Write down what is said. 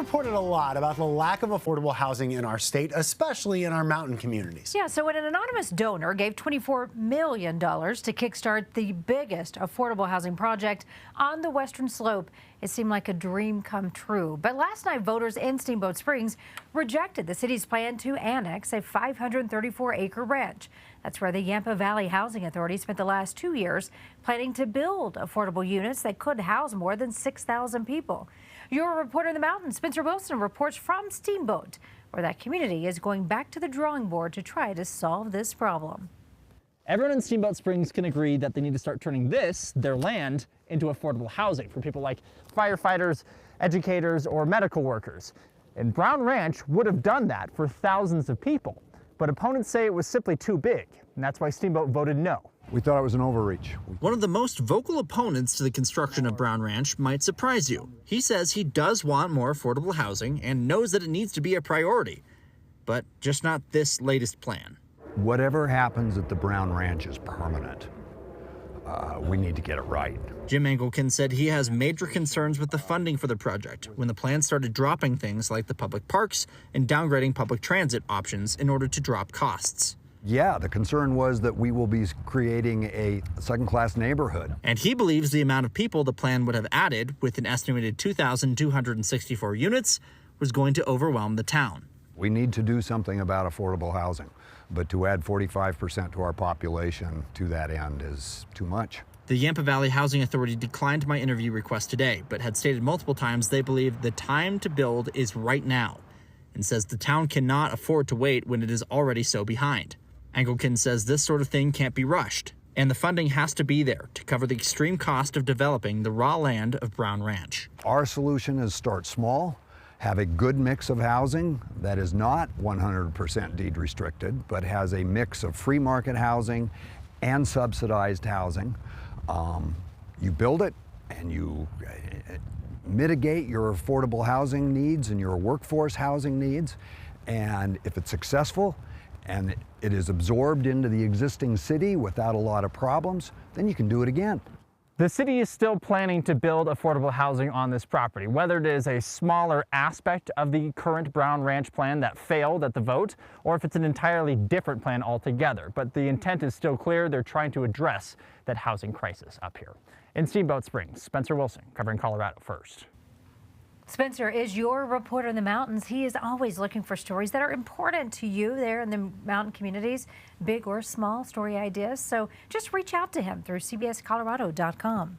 reported a lot about the lack of affordable housing in our state, especially in our mountain communities. Yeah, so when an anonymous donor gave $24 million to kickstart the biggest affordable housing project on the Western Slope, it seemed like a dream come true. But last night, voters in Steamboat Springs rejected the city's plan to annex a 534-acre ranch. That's where the Yampa Valley Housing Authority spent the last 2 years planning to build affordable units that could house more than 6,000 people. Your reporter in the mountains, Spencer Wilson, reports from Steamboat, where that community is going back to the drawing board to try to solve this problem. Everyone in Steamboat Springs can agree that they need to start turning their land, into affordable housing for people like firefighters, educators, or medical workers. And Brown Ranch would have done that for thousands of people. But opponents say it was simply too big, and that's why Steamboat voted no. We thought it was an overreach. One of the most vocal opponents to the construction of Brown Ranch might surprise you. He says he does want more affordable housing and knows that it needs to be a priority, but just not this latest plan. Whatever happens at the Brown Ranch is permanent. We need to get it right. Jim Engelken said he has major concerns with the funding for the project when the plan started dropping things like the public parks and downgrading public transit options in order to drop costs. Yeah, the concern was that we will be creating a second-class neighborhood. And he believes the amount of people the plan would have added, with an estimated 2,264 units, was going to overwhelm the town. We need to do something about affordable housing, but to add 45% to our population to that end is too much. The Yampa Valley Housing Authority declined my interview request today, but had stated multiple times they believe the time to build is right now, and says the town cannot afford to wait when it is already so behind. Engelken says this sort of thing can't be rushed, and the funding has to be there to cover the extreme cost of developing the raw land of Brown Ranch. Our solution is start small, have a good mix of housing that is not 100% deed restricted, but has a mix of free market housing and subsidized housing. You build it and you mitigate your affordable housing needs and your workforce housing needs. And if it's successful and it is absorbed into the existing city without a lot of problems, then you can do it again. The city is still planning to build affordable housing on this property, whether it is a smaller aspect of the current Brown Ranch plan that failed at the vote, or if it's an entirely different plan altogether. But the intent is still clear. They're trying to address that housing crisis up here. In Steamboat Springs, Spencer Wilson, covering Colorado First. Spencer is your reporter in the mountains. He is always looking for stories that are important to you there in the mountain communities, big or small story ideas. So just reach out to him through cbscolorado.com.